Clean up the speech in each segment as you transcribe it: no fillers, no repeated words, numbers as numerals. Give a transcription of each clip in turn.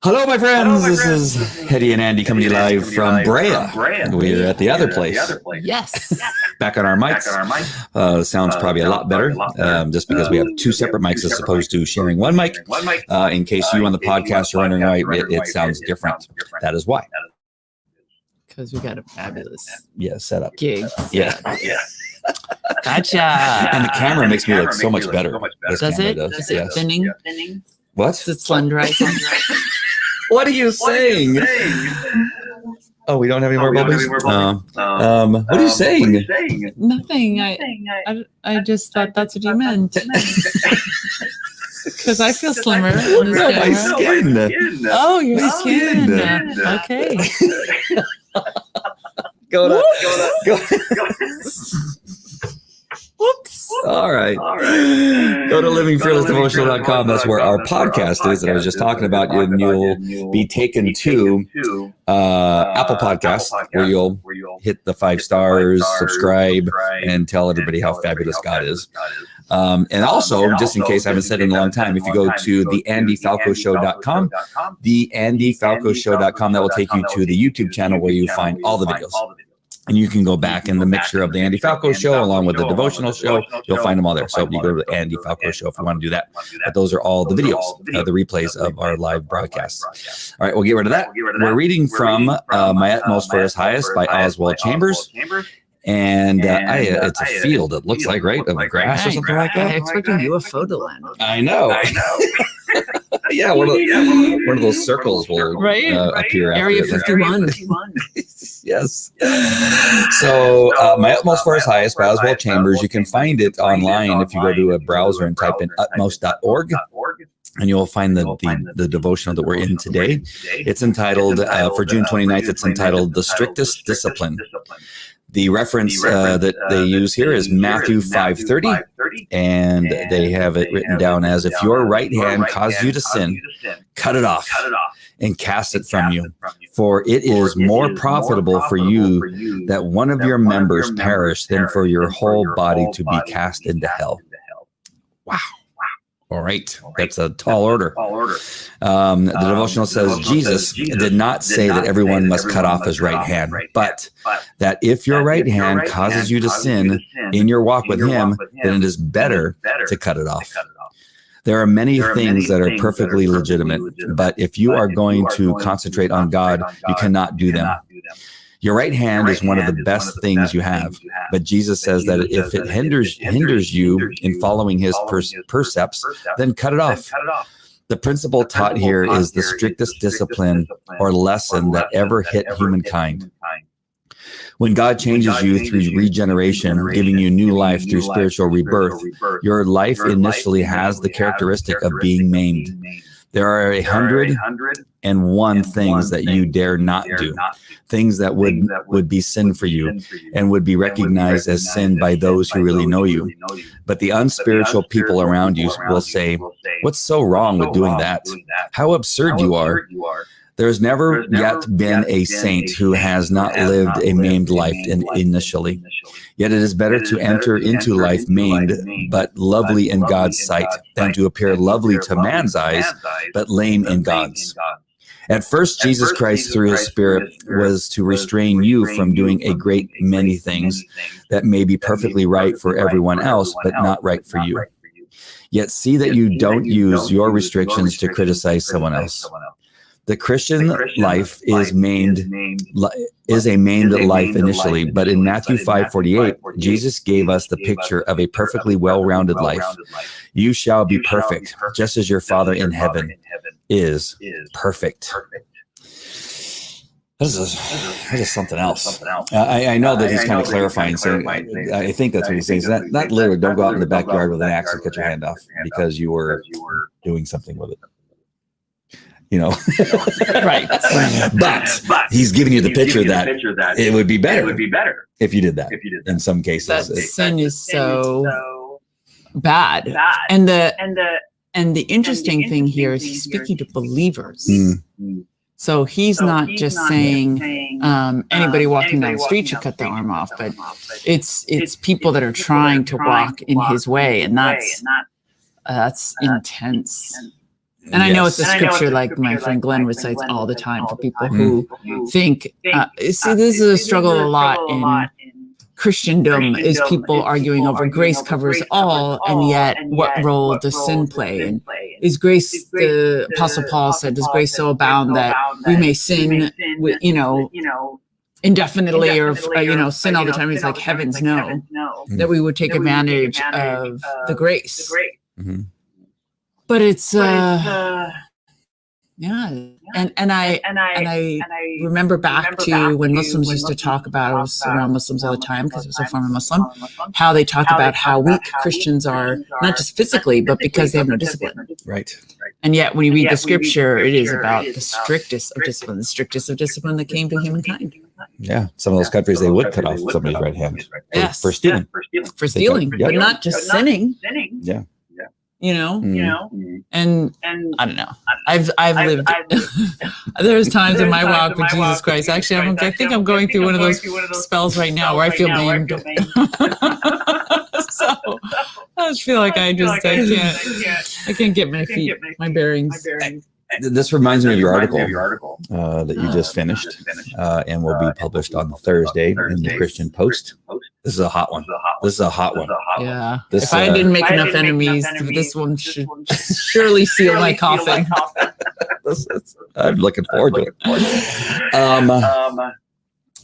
Hello, my friends. This is Hetty and Andy coming to you live from Brea. We're at the other place. Yes. Back on our mics. Sounds probably a lot better, just because we have two separate mics as opposed to sharing one mic. In case you on the podcast are wondering why it sounds different, that is why. Because we got a fabulous setup. gig. Yeah. Gotcha. And the camera makes me look so much better. Does it? Is it thinning? What? Is it slenderizing? What are you saying? Oh, we don't have any more bubbles? What are you saying? Nothing. I just thought that's what you meant. Because I feel slimmer. On this My camera. skin. Oh, your skin. Okay. Go. Whoops. All right. Go to livingfearlessdevotional.com. That's where our podcast is that I was just talking about. And you'll be taken to Apple Podcasts, where you'll hit the 5 stars, subscribe, and tell everybody how fabulous God is. And also, just in case I haven't said it in a long time, if you go to theandyfalcoshow.com, theandyfalcoshow.com, that will take you to the YouTube channel where you find all the videos. And you can go back in the mixture of the Andy Falco Show along with the Devotional Show. You'll find them all there. So you go to the Andy Falco Show if you want to do that. But those are all the videos, the replays of our live broadcasts. All right, we'll get rid of that. We're reading from My Utmost for His Highest by Oswald Chambers. And it's a field, it looks like, right? Of grass or something like that. I expected UFO to land. I know. Yeah, one of those circles will appear after Area 51. Yes. So, My Utmost for His Highest by Oswald Chambers. You can find it online if you go to a browser and type in utmost.org. And you'll find the devotional that we're in today. It's entitled, for June 29th, it's entitled The Strictest Discipline. The reference that they use here is Matthew 5:30, and they have it written down as, if your right hand causes you to sin, cut it off and cast it from you. For it is more profitable for you that one of your members perish than for your whole body to be cast into hell. Wow. All right. That's a tall order. The devotional says Jesus did not say that everyone must cut off his right hand, but that if your right hand causes you to sin in your walk with him, then it is better to cut it off. There are many things that are perfectly legitimate, but if you are going to concentrate on God, you cannot do them. Your right hand is one of the best things you have, but Jesus says that if it hinders you in following his precepts, then cut it off. The principle taught here is the strictest discipline or lesson that ever hit humankind. When God changes you through regeneration, giving you new life through spiritual rebirth, your life initially has the characteristic of being maimed. There are 101 things that you dare not do, things that would be sin for you and would be recognized as sin by those who really know you. But the unspiritual people around you will say, "What's so wrong with doing that? How absurd you are." There's never yet been a saint who has not lived a maimed life initially. Yet it is better to enter into life maimed, but lovely in God's sight, than to appear lovely to man's eyes, but lame in God's. At first, Jesus Christ, through his Spirit, was to restrain you from doing a great many things that may be perfectly right for everyone else, but not right for you. Yet see that you don't use your restrictions to criticize someone else. The Christian life is a maimed life initially, but in Matthew 5:48, Jesus gave us the picture of a perfectly well-rounded life. You shall be perfect, just as your Father in heaven is perfect. This is something else. I know that he's kind of clarifying, saying, I think that's what he's saying. So not literally, don't go out in the backyard with an axe and cut your hand off because you were doing something with it. You know, right. But he's giving you the picture that it would be better if you did that. In some cases, that sin is so bad. And the interesting thing here is he's speaking to believers. So he's not just saying anybody walking down the street should cut their arm off, but it's people that are trying to walk in his way, and that's intense. And I know it's a scripture like my friend Glenn recites all the time for people who think, see, this is a struggle a lot in Christendom, is people arguing over grace covers all, and yet what role does sin play? And is grace, the Apostle Paul said, does grace so abound that we may sin, indefinitely or, sin all the time? He's like, heavens no, that we would take advantage of the grace. Mm-hmm. But it's, and I remember back to when Muslims used to talk about, I was around Muslims all the time because I was a former Muslim, how they talk about how weak Christians are, not just physically, but because they have no discipline. Right. And yet when you read the scripture, it is about the strictest of discipline that came to humankind. Yeah. Some of those countries, they would cut off somebody's right hand for stealing. For stealing, but not just sinning. Yeah. And I don't know. I've lived. There's times in my walk with Jesus Christ. Actually, I think I'm going through one of those spells right now where I feel maimed. So I just feel like I can't get my feet, my bearings. This reminds me of your article that you just finished and will be published on Thursday in the Christian Post. This is a hot one. Yeah. If I didn't make enough enemies, this one should surely seal my coffin. I'm looking forward to it.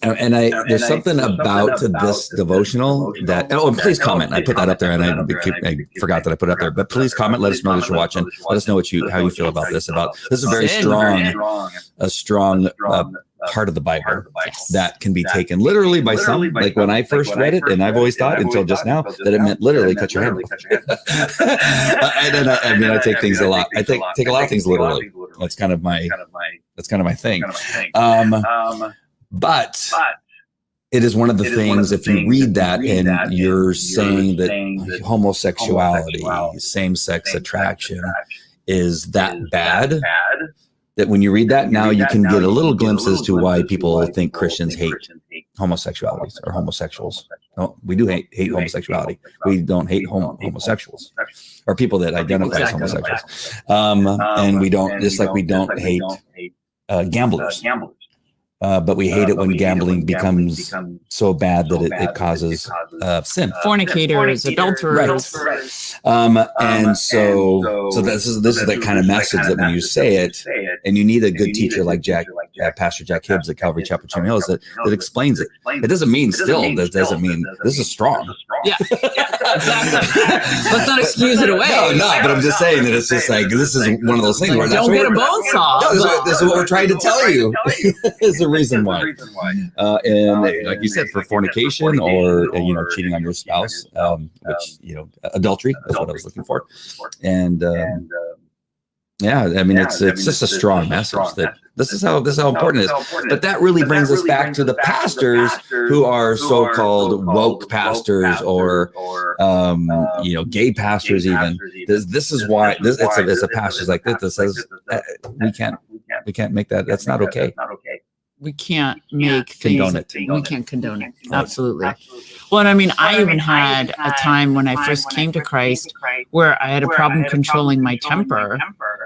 And there's something about this devotional that, and please comment. I put that up there, and I forgot that I put it up there. But please comment. Let us know that you're watching. Let us know how you feel about this. This is a very strong part of the Bible that can be taken literally by some. Like when I first read it, and I've always thought until just now that it meant literally cut your hand off. I take things a lot. I take a lot of things literally. That's kind of my thing. But it is one of the things, if you read that and you're saying that homosexuality, same-sex attraction is that bad, that when you read that now you can get a little glimpse as to why people think Christians hate homosexualities or homosexuals. No, we do hate homosexuality. We don't hate homosexuals or people that identify as homosexuals. And we don't, just like we don't hate gamblers. But we hate it when gambling becomes so bad that it causes sin. Fornicators, adulterers. Right. And so this is the kind of message that when you say it, and you need a good teacher like Pastor Jack Hibbs at Calvary Chapel Chino Hills that explains it. It doesn't mean that doesn't mean this is strong. Yeah, exactly. Let's not excuse it away. No, but I'm just saying that it's just like, this is one of those things where don't get a bone saw. No, this is what we're trying to tell you. Is the reason why. And like you said, for fornication or cheating on your spouse, which adultery is what I was looking for. And it's just a strong message that this is how important it is. But that really brings us back to the pastors who are so-called woke pastors or gay pastors even. This is why it's a passage like this that says we can't make that. That's not okay. We can't condone it. We can't condone it. Right. Absolutely. Well, I even had a time when I first came to Christ where I had a problem controlling my temper.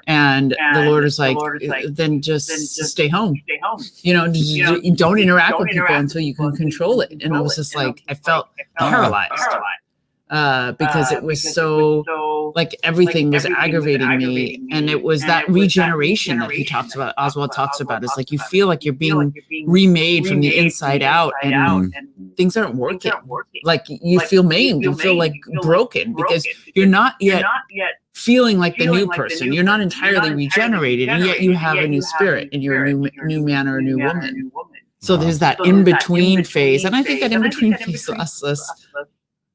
And the Lord was like, then just stay home. Don't interact with people until you can control it. And I was just like, I felt paralyzed. Because it was so like everything was aggravating me, and it was that regeneration that Oswald talks about. Is like you feel like you're being remade from the inside out, and things aren't working. Like you feel maimed, you feel like broken because you're not yet feeling like the new person. You're not entirely regenerated, and yet you have a new spirit, and you're a new man or a new woman. So there's that in between phase, and I think that in between phase lasts us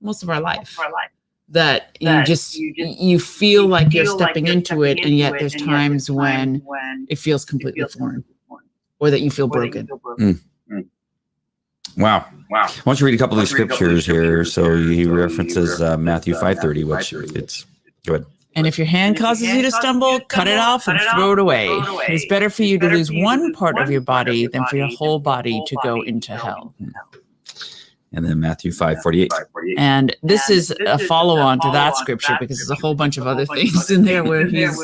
most of our life, that you feel like you're stepping into it, and yet there's times when it feels completely foreign, or that you feel broken. Wow. Why don't you read a couple of these scriptures here? So he references Matthew 5:30, which it's good. And if your hand causes you to stumble, cut it off and throw it away. It is better for you to lose one part of your body than for your whole body to go into hell. And then Matthew 5:48. And this is a follow-on to that scripture because there's a whole bunch of other things in there where he's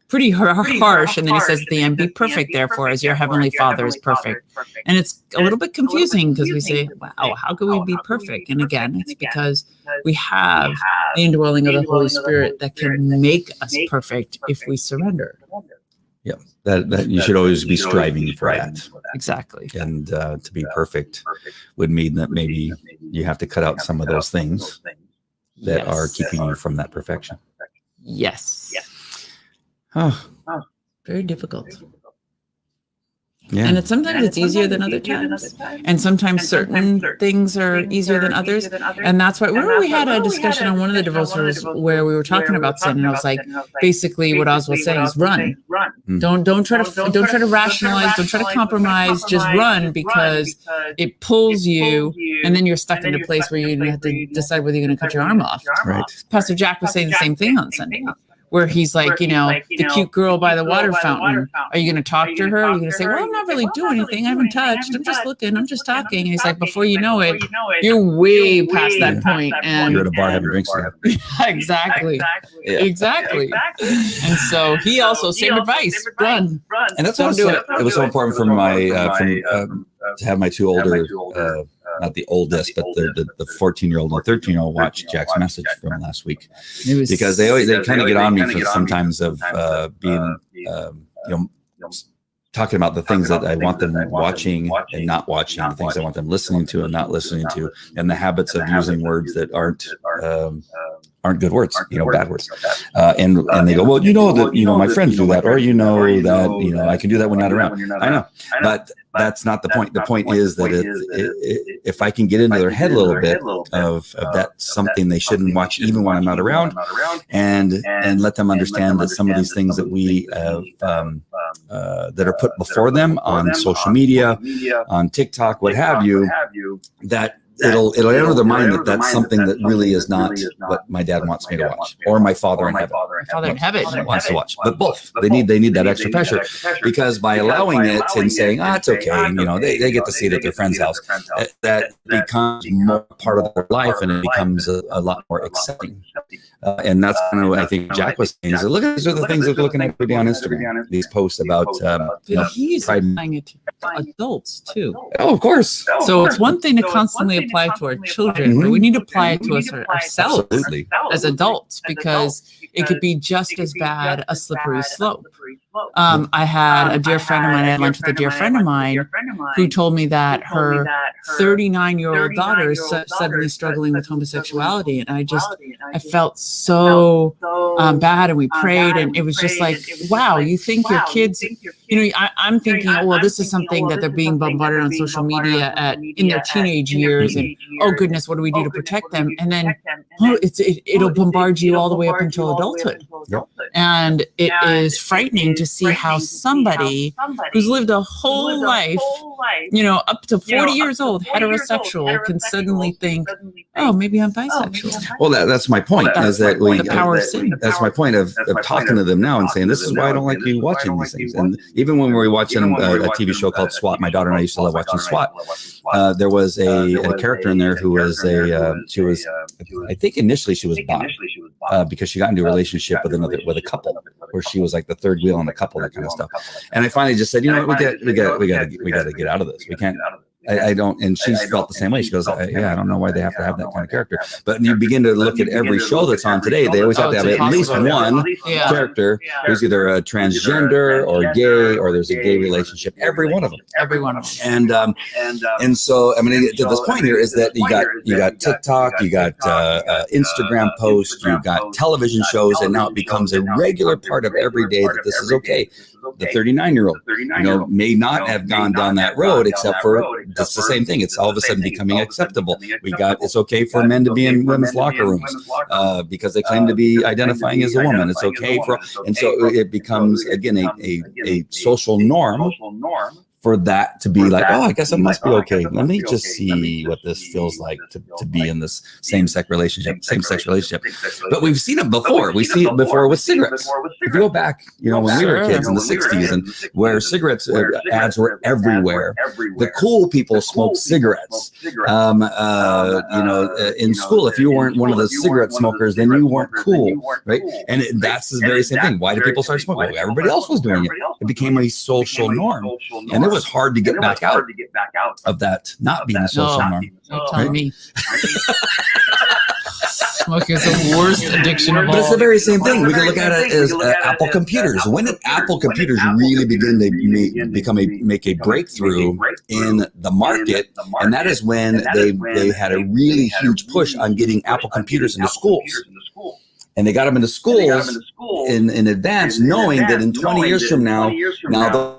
pretty harsh. And then he says at the end, be perfect, therefore, as your heavenly Father is perfect. And it's a little bit confusing because we say, wow, how could we be perfect? And again, it's because we have the indwelling of the Holy Spirit that can make us perfect if we surrender. Yeah, that you should always be striving for that. Exactly. And to be perfect would mean that maybe you have to cut out some of those things that are keeping you from that perfection. Yes. Oh, very difficult. Yeah. And sometimes it's easier than other times. And sometimes certain things are easier than others. And that's why, remember we had a discussion on one of the devotionals where we were talking about sin, and I was like, basically what Oz was saying is run. Don't try to rationalize, don't try to compromise, just run, because it pulls you and then you're stuck in a place where you have to decide whether you're going to cut your arm off. Right. Pastor Jack was saying the same thing on Sunday, where he's like, the cute girl by the water fountain. Are you going to talk to her? Are you going to say, well, I'm not really doing anything. I haven't touched. I'm just looking. I'm just talking. And he's like, before you know it, you're way past that point. And you're at a bar having drinks. Exactly. Yeah. Exactly. And so he also, same advice, run. And that's what it was so important for to have my two older, not the oldest, but the 14-year-old and 13-year-old watch Jack's message from last week, because they kind of get on me for sometimes of being talking about the things that I want them watching and not watching, the things I want them listening to and not listening to, and the habits of using words that aren't good words, bad words. And they go, well, that, my friends do that, or that, I can do that when you're not around. I know, but that's not the point. The point is that if I can get into their head a little bit of that's something they shouldn't watch even when I'm not around, and let them understand that some of these things that we that are put before them on social media, on TikTok, what have you, that it'll enter their mind that that's something that really is not what my dad wants me to watch, or my father in heaven. Wants to watch, but both. They need that extra pressure, because by allowing it and saying, it's okay, they get to see it at their friend's house, that becomes more part of their life, and it becomes a lot more accepting. And that's kind of what I think Jack was saying. Is that, look, these are the things that we're looking at every day on Instagram. These posts about he's applying it to adults too. Oh, of course. So it's one thing to constantly apply to our children, but we need to apply it to ourselves as adults, because it could be just as bad a slippery slope. I had a dear friend of mine, I had lunch with a dear friend of mine who told me that her 39-year-old daughter is suddenly struggling with homosexuality. And I felt so bad, and we prayed, and it was just like, wow, you think your kids, I'm thinking, oh, well, this is something that they're being bombarded on social media in their teenage years, and oh goodness, what do we do to protect them? And then it'll bombard you all the way up until adulthood. Yep. And it is frightening to see how somebody who's lived a whole life, up to 40 years old, heterosexual, can suddenly think, oh, maybe I'm bisexual. Well, that's my point. Is that the power of sin. That's my point of talking to them now and saying, this is why I don't like you watching these things. And even when we were watching a TV show called SWAT, my daughter and I used to love watching SWAT. There was a character in there who was I think initially she was bi, because she got into a relationship with a couple where she was like the third wheel in the couple, that kind of stuff. And I finally just said, we got to get out of this. We can't. I don't, and she felt the same way. She goes, I don't know why they have to have that kind of character. But you begin to look at every show that's on today, they always have to have at least one character who's either a transgender or gay, or there's a gay relationship. Every one of them. And so, I mean, to this point here is that you got TikTok, you got Instagram posts, you got television shows, and now it becomes a regular part of every day that this is okay. The 39-year-old, may not have gone down that road, except for it's the same thing. It's all of a sudden becoming acceptable. It's okay for men to be in women's locker rooms because they claim to be identifying as a woman. It's okay and so it becomes again a social norm for that to be like, oh, I guess it must be okay. Let me just see what this feels like to be in this same-sex relationship. But we've seen it before. We see it before with cigarettes. If you go back, when we were kids in the 60s, and where cigarettes ads were everywhere, the cool people smoked cigarettes. In school, if you weren't one of the cigarette smokers, then you weren't cool, right? And that's the very same thing. Why did people start smoking? Well, everybody else was doing it. It became a social norm, and it was hard to get back out of that not being a social norm. Don't tell me. Smoking is the worst addiction of all. But it's the very same thing. We can look at it as Apple computers. When did Apple computers really begin to make a breakthrough in the market? And that is when they had a really huge push on getting Apple computers into schools. And they got them into schools in advance, knowing that in 20 years from now,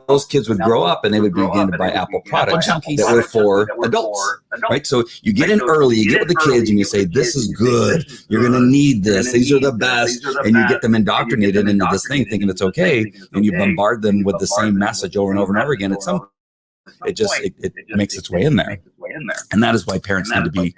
those kids would grow up and they would begin to buy Apple products that were for adults, right? So you get in early, you get with the kids and you say, this is good. You're going to need this. These are the best. And you get them indoctrinated into this thing thinking it's okay. And you bombard them with the same message over and over and over again. At some point, it makes its way in there. And that is why parents need to be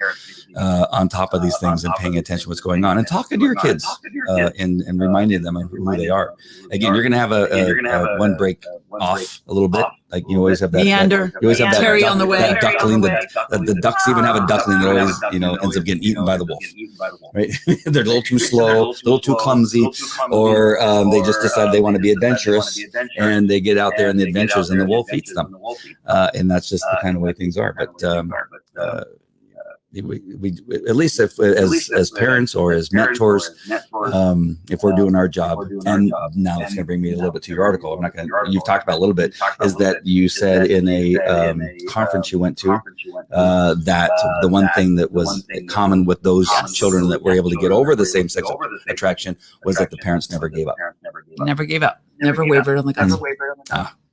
on top of these things and paying attention to what's going on and talking to your kids and reminding them of who they are. Again, you're going to have a one break off a little bit. Like you always have that meander. You always have that Terry on the way. That duckling. The ducks even have a duckling that always ends up getting eaten by the wolf. Right? They're a little too slow, a little too clumsy, or they just decide they want to be adventurous and they get out there in the adventures and the wolf eats them. And that's just the kind of way things are. But we at least if as parents or as mentors, if we're doing our job, and now it's going to bring me a little bit to your article. You've talked about a little bit, is that you said in a conference you went to that the one thing that was common with those children that were able to get over the same-sex attraction was that the parents never gave up. Never gave up. Never wavered on the gospel.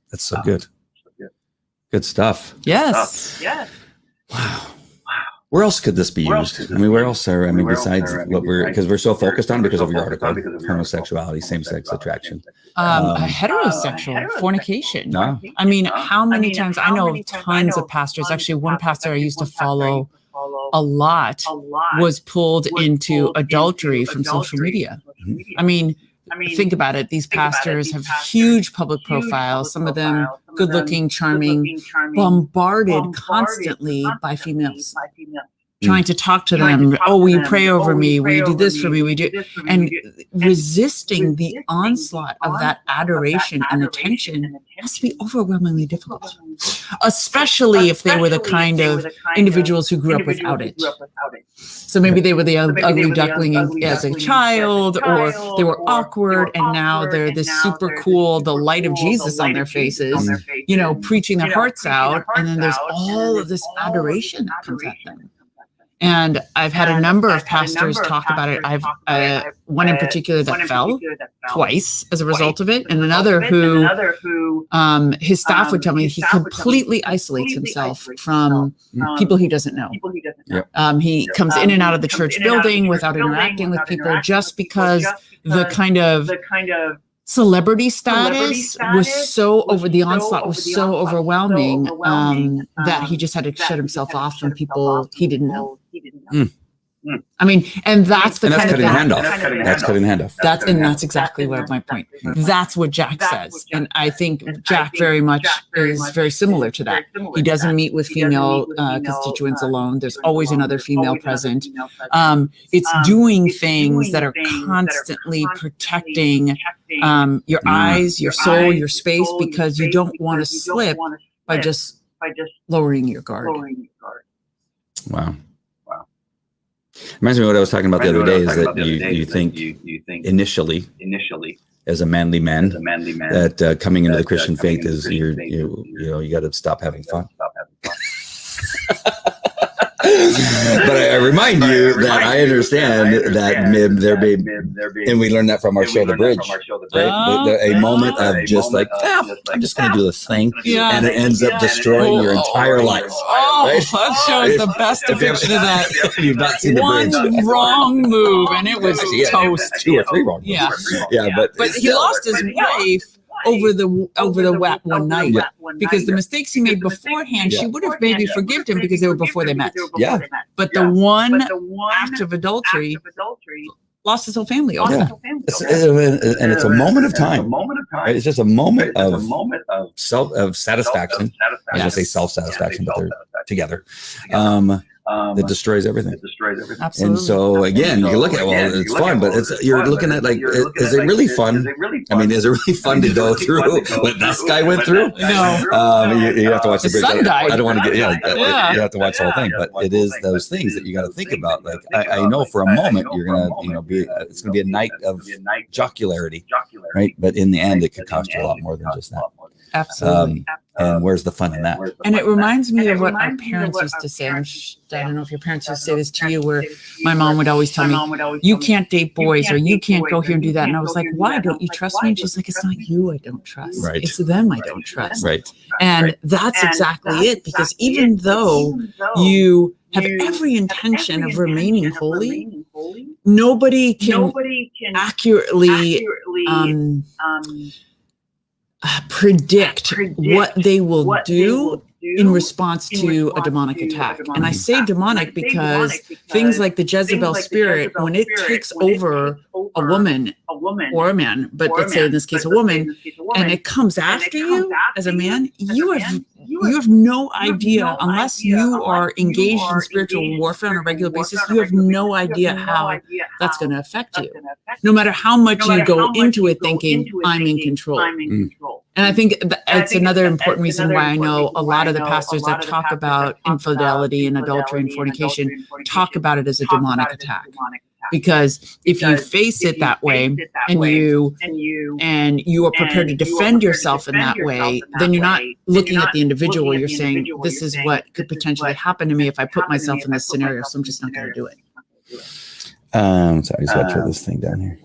That's so good. Good stuff. Yes. Wow. Where else could this be used? I mean, where else are, besides what because we're so focused on because of your article, homosexuality, same-sex attraction. Heterosexual, fornication. No. I mean, how many times, I know tons of pastors, actually one pastor I used to follow a lot was pulled into adultery from social media. I mean, think about it. These pastors have huge public profiles, some of them good-looking, charming, bombarded constantly by females, trying to talk to them. Oh, will you pray over me? Will you do this for me? And resisting the onslaught of that adoration and attention has to be overwhelmingly difficult, especially if they were the kind of individuals who grew up without it. So maybe they were the ugly duckling as a child, or they were awkward, and now they're this super cool, the light of Jesus on their faces, preaching their hearts out. And then there's all of this adoration that comes at them. And I've had a number of pastors talk about it. I've one in particular that fell twice as a result of it, and another who his staff would tell me he completely isolates himself from people he doesn't know. He comes in and out of the church building without interacting with people, just because the kind of celebrity status was so the onslaught was so overwhelming that he just had to shut himself off from people he didn't know. I mean, and that's the kind of cutting the hand off. That's cutting the hand off. That's exactly what my point. That's what Jack says, and I think Jack very much is very similar to that. He doesn't meet with female constituents alone. There's always another female present. It's doing things that are constantly protecting your eyes, your soul, your space, because you don't want to slip by just lowering your guard. Wow. Reminds me of what I was talking about the other day, is that you think initially as a manly man that coming into the Christian faith is you got to stop having fun. But I remind you that I understand that there be, and we learned that from our show, The Bridge, right? A moment of just like, I'm just going to do this thing, and it ends up destroying your entire life. Right? That show is the best depiction of that. You've not seen The Bridge. One wrong move, and it was toast. 2 or 3 wrong moves. Yeah, but he lost his wife. over the wet one night. Yeah. Because the mistakes he made beforehand, she would have maybe forgiven him because they were before they met. Yeah. But the one act of adultery lost his whole family over that. And it's a moment of time. Right? It's just a moment of satisfaction. I was going to say self-satisfaction, but they're together. That destroys everything. Absolutely. And so again, you can look at, well, it's fun, but you're looking at like, is it really fun? I mean, is it really fun to go through what this guy went through? No. You have to watch the His bridge. son died. I don't want to get, Yeah. you have to watch the whole thing, but it is those things that you got to think about. Like, I know for a moment you're going to, it's going to be a night of jocularity, right? But in the end, it could cost you a lot more than just that. Absolutely. And where's the fun in that? And it reminds me of what our parents used to say. I don't know if your parents used to say this to you, where my mom would always tell me, you can't date boys, or you can't go here and do that. And I was like, why? Don't you trust me? And she's like, it's not you I don't trust. Right. It's them I don't trust. Right. And that's exactly it. Because even though you have every intention of remaining holy, nobody can accurately predict what they will do in response to a demonic attack. And I say demonic because things like the Jezebel spirit, when it takes over a woman or a man, but let's say in this case a woman, and it comes after you as a man, you have no idea, unless you are engaged in spiritual warfare on a regular basis, you have no idea how that's going to affect you. No matter how much you go into it thinking, I'm in control. And I think it's another important reason why I know a lot of the pastors that talk about infidelity and adultery and fornication talk about it as a demonic attack. Because if you face it that way and you are prepared to defend yourself in that way, then you're not looking at the individual. You're saying, this is what could potentially happen to me if I put myself in this scenario, so I'm just not going to do it. Sorry, I just got to turn this thing down here.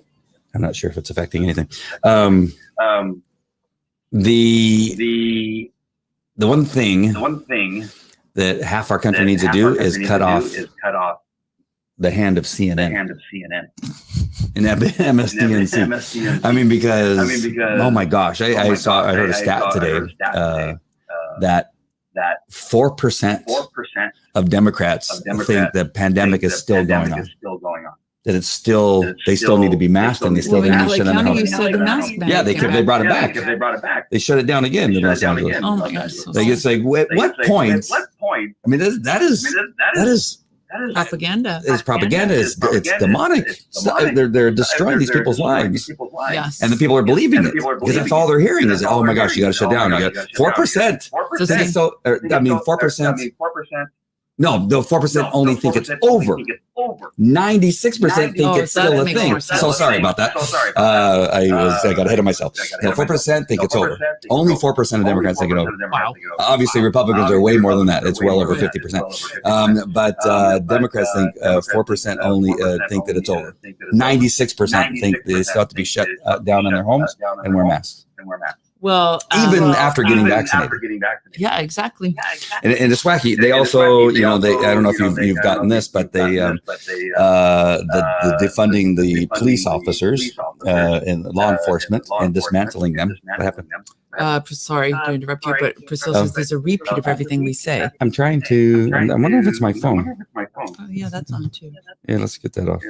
I'm not sure if it's affecting anything. The one thing that half our country needs to do is cut off the hand of CNN and MSDNC. I mean, because oh my gosh, I heard a stat today that 4% of Democrats think the pandemic is still going on. That it's still, they still need to be masked and they still need to shut down. Yeah, they brought it back. They shut it down again in Los Angeles. Oh my gosh. Like, it's like, what point? I mean, that is propaganda. It's propaganda. It's demonic. They're destroying these people's lives. Yes. And the people are believing it because that's all they're hearing is, oh my gosh, you got to shut down. You got 4%. I mean, 4%. No, the 4% only think it's over. 96% think it's still a thing. So sorry about that. I got ahead of myself. No, 4% think it's over. Only 4% of Democrats think it's over. Wow. Obviously, Republicans are way more than that. It's well over 50%. But Democrats think 4% only think that it's over. 96% think they still have to be shut down in their homes and wear masks. Well, even after getting vaccinated. Yeah, exactly. And it's wacky. They also, I don't know if you've gotten this, but they, the defunding the police officers in law enforcement and dismantling them. What happened? Sorry to interrupt you, but Priscilla says there's a repeat of everything we say. I'm trying to, I wonder if it's my phone. Oh, yeah, that's on too. Yeah, let's get that off.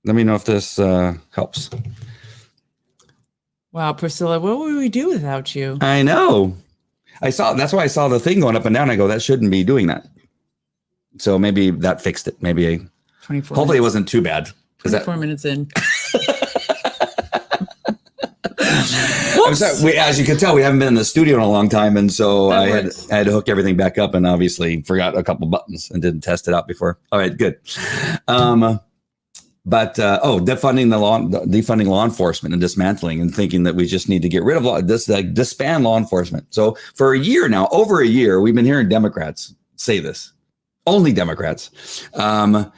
Let me know if this helps. Wow, Priscilla, what would we do without you? I know. That's why I saw the thing going up and down. I go, that shouldn't be doing that. So maybe that fixed it. Maybe 24 hopefully minutes. It wasn't too bad. 24 minutes in. I'm sorry, as you can tell, we haven't been in the studio in a long time. And so I had to hook everything back up and obviously forgot a couple buttons and didn't test it out before. All right, good. But defunding law enforcement and dismantling and thinking that we just need to get rid of disband law enforcement. So for a year now, over a year, we've been hearing Democrats say this, only Democrats, and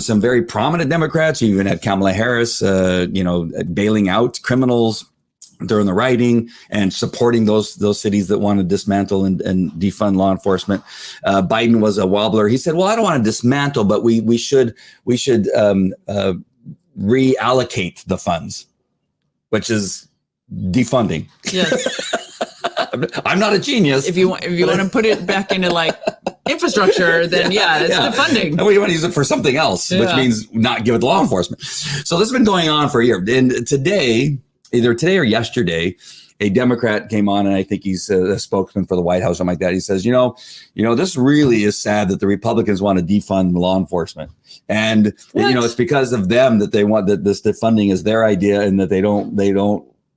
some very prominent Democrats. You even had Kamala Harris, bailing out criminals during the writing and supporting those cities that want to dismantle and defund law enforcement. Biden was a wobbler. He said, well, I don't want to dismantle, but we should reallocate the funds. which is defunding. Yes. I'm not a genius. If you want to put it back into like infrastructure, then it's defunding. And we want to use it for something else, which means not give it to law enforcement. So this has been going on for a year. And today, either today or yesterday, a Democrat came on, and I think he's a spokesman for the White House, something like that. He says, this really is sad that the Republicans want to defund law enforcement. And, it's because of them that they want that this defunding is their idea, and that they don't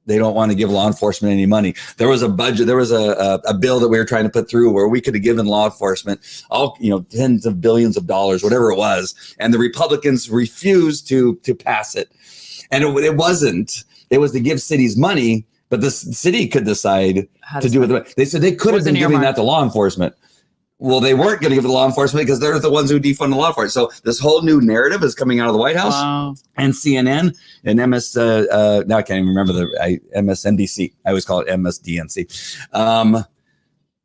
want to give law enforcement any money. There was a budget, there was a bill that we were trying to put through where we could have given law enforcement all, tens of billions of dollars, whatever it was. And the Republicans refused to pass it. And it wasn't, it was to give cities money, but the city could decide to do it. They said they could have been giving that to law enforcement. Well, they weren't going to give it to law enforcement because they're the ones who defund the law enforcement. So this whole new narrative is coming out of the White House and CNN and now I can't even remember MSNBC. I always call it MSDNC.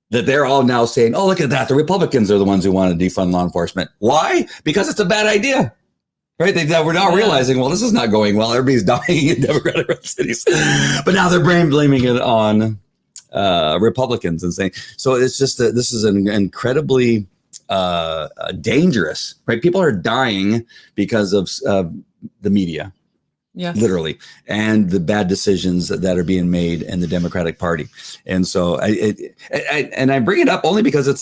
That they're all now saying, oh, look at that. The Republicans are the ones who want to defund law enforcement. Why? Because it's a bad idea. Right? We're now realizing, well, this is not going well. Everybody's dying in Democratic cities. But now they're blaming it on Republicans and saying, so it's just this is an incredibly dangerous, right? People are dying because of the media, literally, and the bad decisions that are being made in the Democratic Party. And so I bring it up only because it's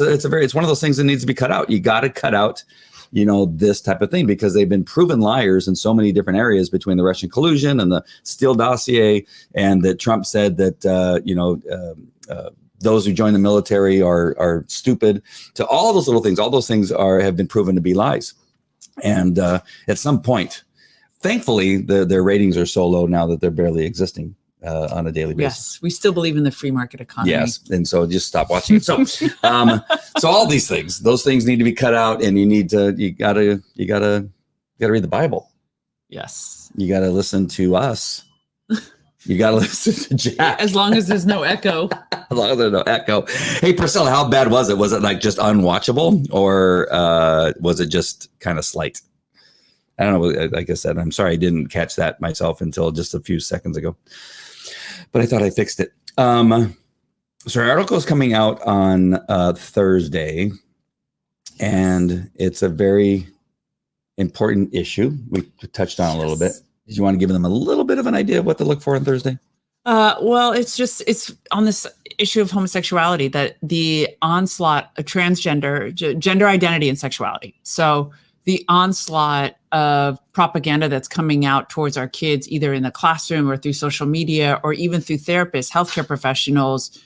one of those things that needs to be cut out. You got to cut out this type of thing, because they've been proven liars in so many different areas, between the Russian collusion and the Steele dossier, and that Trump said that, those who join the military are stupid, to all those little things. All those things have been proven to be lies. And at some point, thankfully, their ratings are so low now that they're barely existing on a daily basis. Yes, we still believe in the free market economy. Yes, and so just stop watching it. So, so all these things, those things need to be cut out, and you gotta read the Bible. Yes, you gotta listen to us. You gotta listen to Jack. As long as there's no echo. As long as there's no echo. Hey, Priscilla, how bad was it? Was it like just unwatchable, or was it just kind of slight? I don't know. Like I said, I'm sorry I didn't catch that myself until just a few seconds ago. But I thought I fixed it. So our article is coming out on Thursday, and it's a very important issue. We touched on a little bit. Did you want to give them a little bit of an idea of what to look for on Thursday? Well, it's on this issue of homosexuality, that the onslaught of transgender, gender identity and sexuality. So the onslaught of propaganda that's coming out towards our kids, either in the classroom or through social media, or even through therapists, healthcare professionals,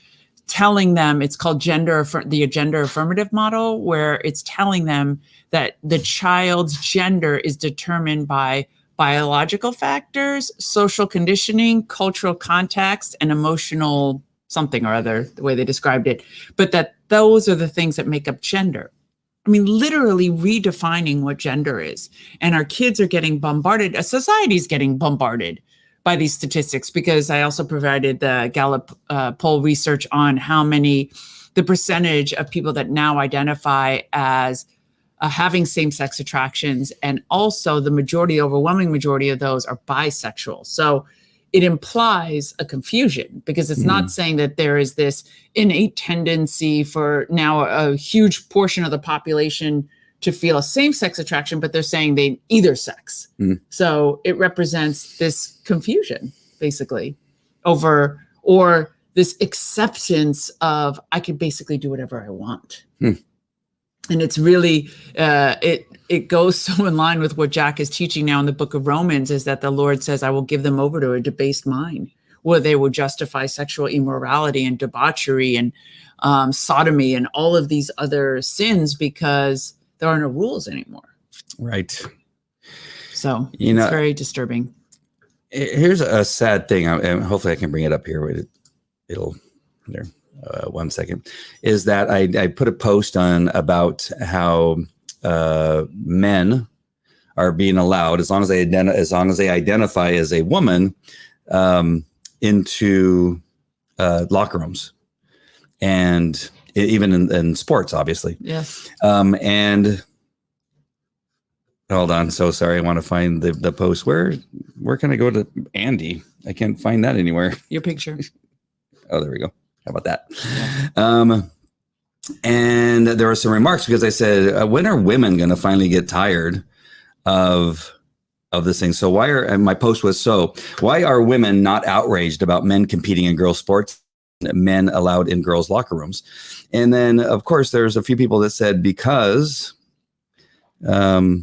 telling them, it's called the gender affirmative model, where it's telling them that the child's gender is determined by biological factors, social conditioning, cultural context, and emotional something or other, the way they described it, but that those are the things that make up gender. I mean, literally redefining what gender is. And our kids are getting bombarded. Society's getting bombarded by these statistics, because I also provided the Gallup poll research on the percentage of people that now identify as having same-sex attractions. And also the overwhelming majority of those are bisexual. So it implies a confusion, because it's not saying that there is this innate tendency for now a huge portion of the population to feel a same-sex attraction, but they're saying they either sex. So it represents this confusion, basically, or this acceptance of, I could basically do whatever I want. And it's really, it goes so in line with what Jack is teaching now in the book of Romans, is that the Lord says, I will give them over to a debased mind, where they will justify sexual immorality and debauchery and sodomy and all of these other sins, because there are no rules anymore. Right. So it's very disturbing. Here's a sad thing, and hopefully I can bring it up here. It'll there. 1 second, is that I put a post on about how men are being allowed, as long as they identify as a woman, into locker rooms, and even in sports, obviously. Yes. And Hold on. So sorry. I want to find the post. Where can I go to Andy? I can't find that anywhere. Your picture. Oh, there we go. How about that? And there were some remarks because I said, when are women going to finally get tired of this thing? So and my post was, why are women not outraged about men competing in girls' sports, men allowed in girls' locker rooms? And then, of course, there's a few people that said, because, yes,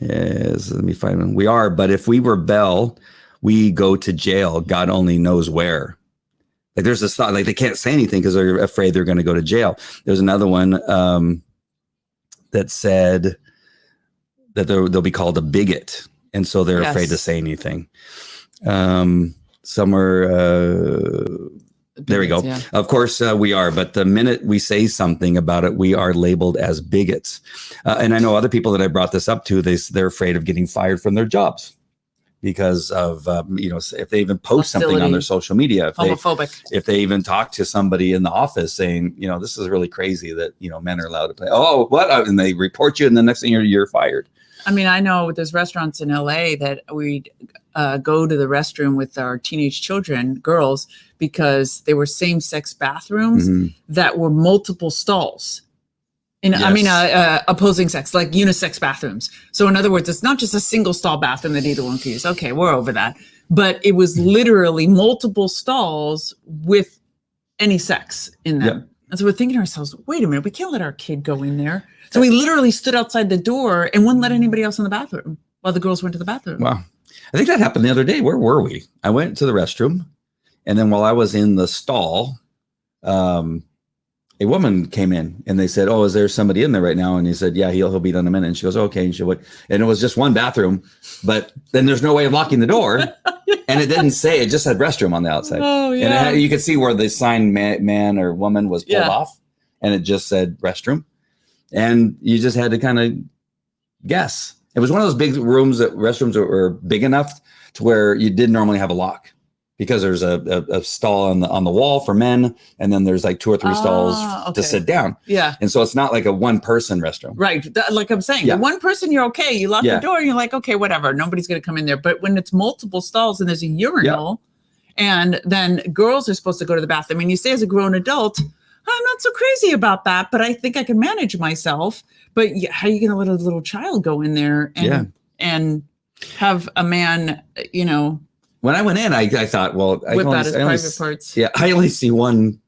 let me find them. We are, but if we rebel, we go to jail. God only knows where. Like there's this thought, like they can't say anything because they're afraid they're going to go to jail. There's another one that said that they'll be called a bigot, and so they're afraid to say anything. Somewhere, there we go. Yeah. Of course, we are, but the minute we say something about it, we are labeled as bigots. And I know other people that I brought this up to, they're afraid of getting fired from their jobs. Because of, if they even post something on their social media, if they even talk to somebody in the office saying, this is really crazy that, men are allowed to play. Oh, what? And they report you. And the next thing you're fired. I mean, I know there's restaurants in LA that we'd go to the restroom with our teenage children, girls, because they were same-sex bathrooms that were multiple stalls. Opposing sex, like unisex bathrooms. So in other words, it's not just a single stall bathroom that either one can use. Okay, we're over that. But it was literally multiple stalls with any sex in them. Yep. And so we're thinking to ourselves, wait a minute, we can't let our kid go in there. So we literally stood outside the door and wouldn't let anybody else in the bathroom while the girls went to the bathroom. Wow. I think that happened the other day. Where were we? I went to the restroom. And then while I was in the stall, a woman came in and they said, "Oh, is there somebody in there right now?" And he said, "Yeah, he'll be done in a minute." And she goes, "Okay." And she went, and it was just one bathroom, but then there's no way of locking the door. And it didn't say, it just said restroom on the outside. Oh, yeah. And you could see where the sign man or woman was pulled off, and it just said restroom. And you just had to kind of guess. It was one of those big rooms restrooms were big enough to where you didn't normally have a lock. Because there's a stall on the wall for men, and then there's like 2 or 3 stalls to sit down. Yeah. And so it's not like a one person restroom. Right. Like I'm saying, the one person, you're okay. You lock the door and you're like, okay, whatever. Nobody's going to come in there. But when it's multiple stalls and there's a urinal, and then girls are supposed to go to the bathroom, and you say as a grown adult, I'm not so crazy about that, but I think I can manage myself. But how are you going to let a little child go in there and have a man, When I went in, I thought, well, whip out his private parts. Yeah, I only see one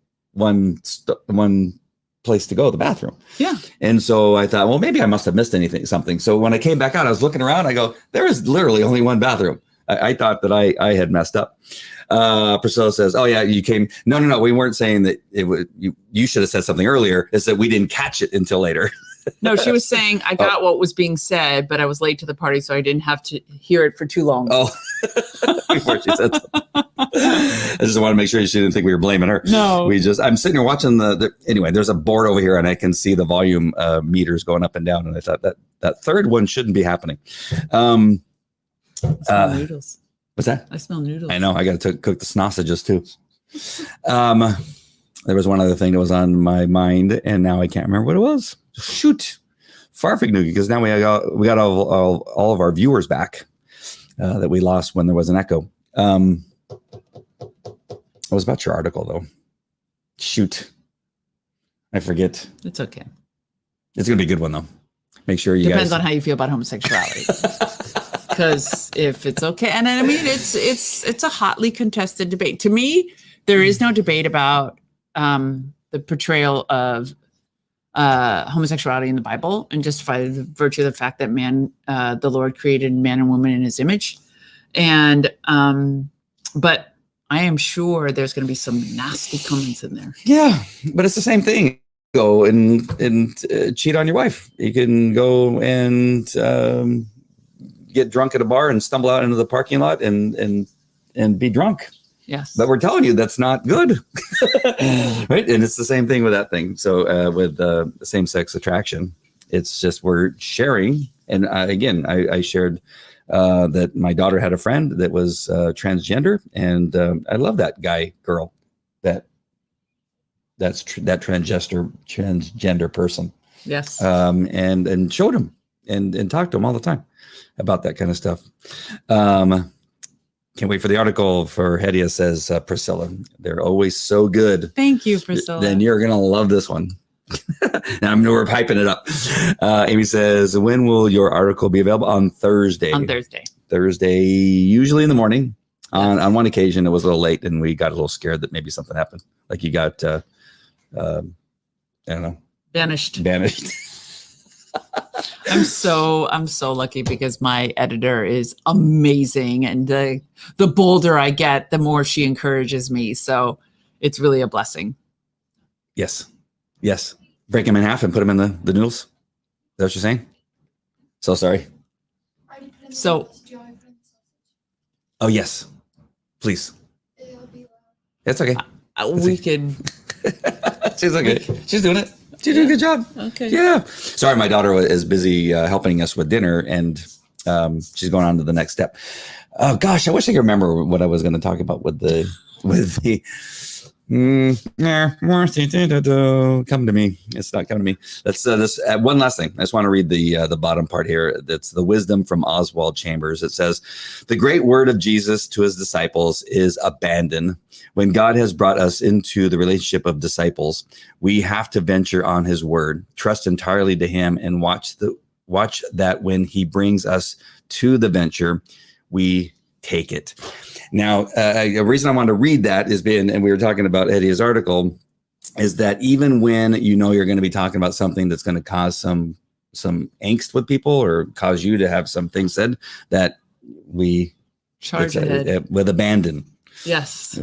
place to go, the bathroom. Yeah. And so I thought, well, maybe I must have missed something. So when I came back out, I was looking around. I go, there is literally only one bathroom. I thought that I had messed up. Priscilla says, "Oh yeah, you came." No. We weren't saying that it would. You should have said something earlier. Is that we didn't catch it until later. No, she was saying I got what was being said, but I was late to the party, so I didn't have to hear it for too long. Oh, before she said something. I just want to make sure she didn't think we were blaming her. No, I'm sitting here watching anyway, there's a board over here and I can see the volume meters going up and down. And I thought that third one shouldn't be happening. I smell noodles. What's that? I smell noodles. I know. I got to cook the sausages too. There was one other thing that was on my mind and now I can't remember what it was. Shoot. Farfignugi, because now we got all of our viewers back that we lost when there was an echo. It was about your article though. Shoot. I forget. It's okay. It's going to be a good one though. Make sure you Depends on how you feel about homosexuality. Because if it's okay, and I mean, it's a hotly contested debate. To me, there is no debate about the portrayal of homosexuality in the Bible, and just by the virtue of the fact that the Lord created man and woman in His image, and but I am sure there's going to be some nasty comments in there. Yeah, but it's the same thing. Go and cheat on your wife. You can go and get drunk at a bar and stumble out into the parking lot and be drunk. Yes. But we're telling you that's not good. Right. And it's the same thing with that thing. So with the same-sex attraction, it's just we're sharing. And again, I shared that my daughter had a friend that was transgender. And I love that girl, that transgender person. Yes. And showed him. and talk to them all the time about that kind of stuff. Can't wait for the article for Hedia, says Priscilla. They're always so good. Thank you, Priscilla. Then you're going to love this one. Now we're hyping it up. Amy says, when will your article be available? On Thursday. On Thursday. Thursday, usually in the morning. On one occasion, it was a little late, and we got a little scared that maybe something happened. Like you got, I don't know. Vanished. I'm so lucky because my editor is amazing, and the bolder I get, the more she encourages me. So it's really a blessing. Yes. Break them in half and put them in the noodles. Is that what you're saying? So sorry. So, oh yes, please. It's okay. We could. She's okay. She's doing it. She's doing a good job. Okay. Yeah. Sorry, my daughter is busy helping us with dinner, and she's going on to the next step. Oh gosh, I wish I could remember what I was going to talk about with the. Come to me. It's not coming to me. That's this one last thing. I just want to read the bottom part here. That's the wisdom from Oswald Chambers. It says, the great word of Jesus to his disciples is abandon. When God has brought us into the relationship of disciples, we have to venture on his word, trust entirely to him, and watch that when he brings us to the venture, we take it. Now, a reason I wanted to read that is and we were talking about Hedia's article, is that even when you know you're going to be talking about something that's going to cause some angst with people or cause you to have some things said, that we charge ahead with abandon. Yes.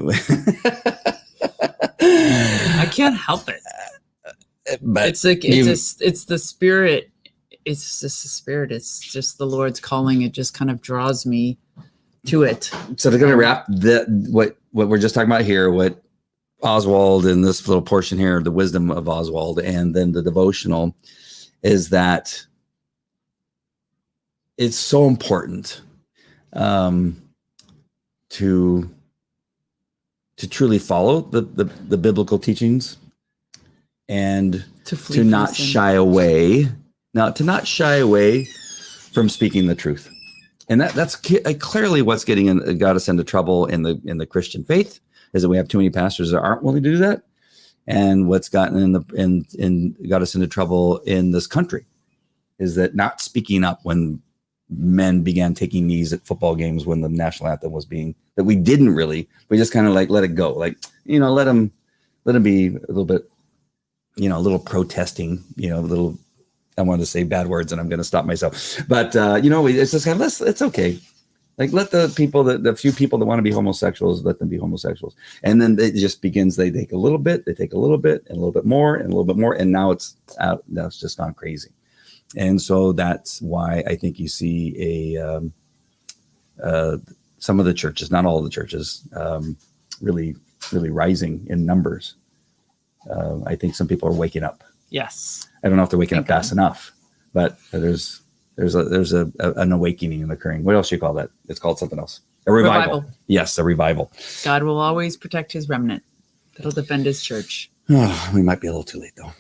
I can't help it. But it's like it's the spirit. It's just the spirit. It's just the Lord's calling. It just kind of draws me to it. So they're going to wrap what we're just talking about here, what Oswald in this little portion here, the wisdom of Oswald, and then the devotional, is that it's so important to truly follow the biblical teachings and to not shy away. Now, to not shy away from speaking the truth. And that's clearly what's got us into trouble in the Christian faith, is that we have too many pastors that aren't willing to do that, and what's gotten got us into trouble in this country is that not speaking up when men began taking knees at football games when the national anthem was we just kind of like let it go, like let them be a little bit, a little protesting, a little. I wanted to say bad words and I'm going to stop myself. But, it's just kind of, it's okay. Like, let the few people that want to be homosexuals, let them be homosexuals. And then it just begins, they take a little bit, and a little bit more, and a little bit more. And now it's out. Now it's just gone crazy. And so that's why I think you see some of the churches, not all of the churches, really, really rising in numbers. I think some people are waking up. Yes. I don't know if they're waking up fast enough, but there's an awakening occurring. What else do you call that? It's called something else. A revival. Yes, a revival. God will always protect his remnant. That'll defend his church. Oh, we might be a little too late, though.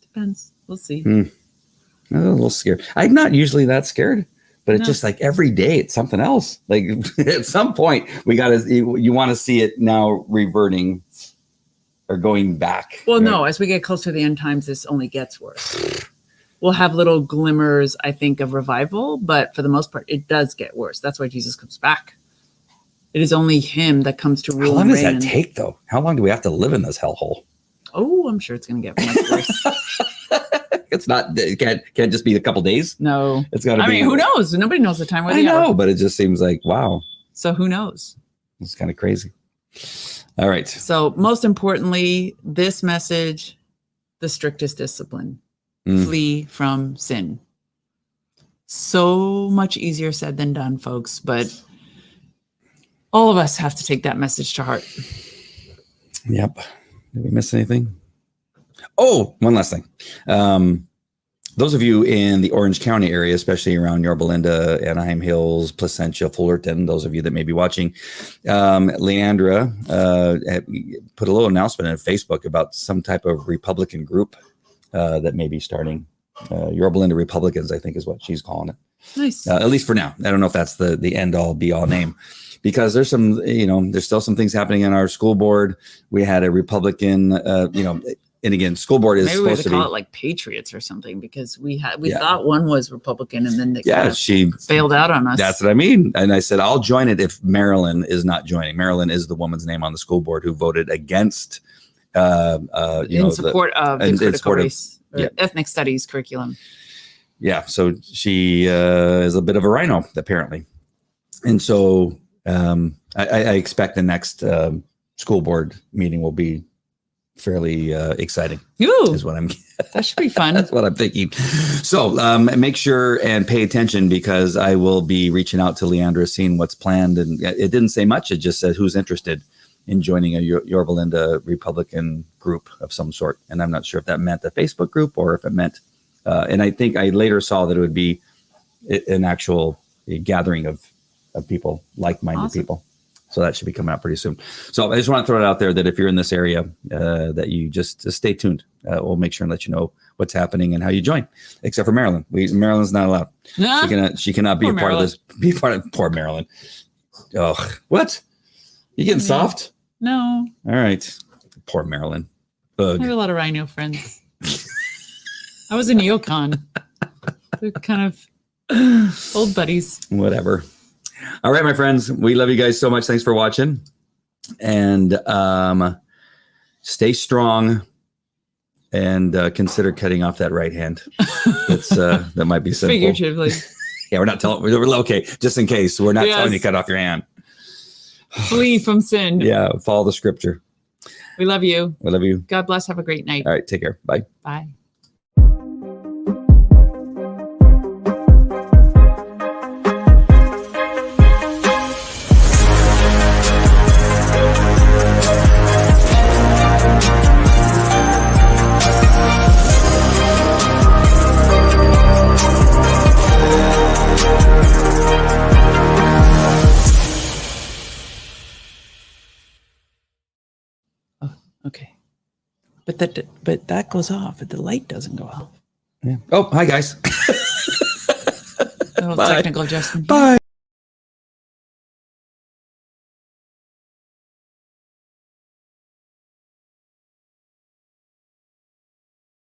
Depends. We'll see. I'm a little scared. I'm not usually that scared, but it's just like every day it's something else. Like at some point you want to see it now reverting or going back. Well, no, as we get closer to the end times, this only gets worse. We'll have little glimmers, I think, of revival, but for the most part, it does get worse. That's why Jesus comes back. It is only him that comes to rule. How long and does reign. that take, though? How long do we have to live in this hellhole? Oh, I'm sure it's going to get much worse. It's not. It can't just be a couple days. No, it's got to be. I mean, who knows? Nobody knows the time. I know, but it just seems like wow. So who knows? It's kind of crazy. All right. So most importantly, this message, the strictest discipline. Flee from sin. So much easier said than done, folks, but all of us have to take that message to heart. Yep. Did we miss anything? Oh, one last thing. Those of you in the Orange County area, especially around Yorba Linda, Anaheim Hills, Placentia, Fullerton, those of you that may be watching, Leandra put a little announcement on Facebook about some type of Republican group that may be starting Yorba Linda Republicans, I think is what she's calling it. Nice. At least for now. I don't know if that's the end all be all name, because there's some, there's still some things happening in our school board. We had a Republican, and again, school board is Maybe we supposed should to call be it like Patriots or something, because we thought one was Republican and then they she bailed out on us. That's what I mean. And I said, I'll join it if Marilyn is not joining. Marilyn is the woman's name on the school board who voted against, in support of the critical race, ethnic studies curriculum. Yeah. So she is a bit of a rhino, apparently. And so I expect the next school board meeting will be fairly exciting. Ooh, is what I'm that should be fun. That's what I'm thinking. So make sure and pay attention, because I will be reaching out to Leandra, seeing what's planned. And it didn't say much. It just said who's interested in joining a Yorba Linda Republican group of some sort. And I'm not sure if that meant a Facebook group or if it meant, and I think I later saw that it would be an actual gathering of people, like-minded people. So that should be coming out pretty soon. So I just want to throw it out there that if you're in this area, that you just stay tuned. We'll make sure and let you know what's happening and how you join. Except for Marilyn. Marilyn's not allowed. She cannot be a part of this. Be part of poor Marilyn. Oh, what? You getting soft? No. All right. Poor Marilyn. Ugh. I have a lot of rhino friends. I was in Neocon. They're kind of old buddies. Whatever. All right, my friends. We love you guys so much. Thanks for watching. And stay strong. And consider cutting off that right hand. That might be simple. Figuratively. Yeah, we're not telling. We're okay. Just in case, we're not telling you to cut off your hand. Flee from sin. Yeah, follow the scripture. We love you. We love you. God bless. Have a great night. All right, take care. Bye. Bye. Okay. But that goes off, but the light doesn't go off. Yeah. Oh, hi guys. Technical adjustment. Bye.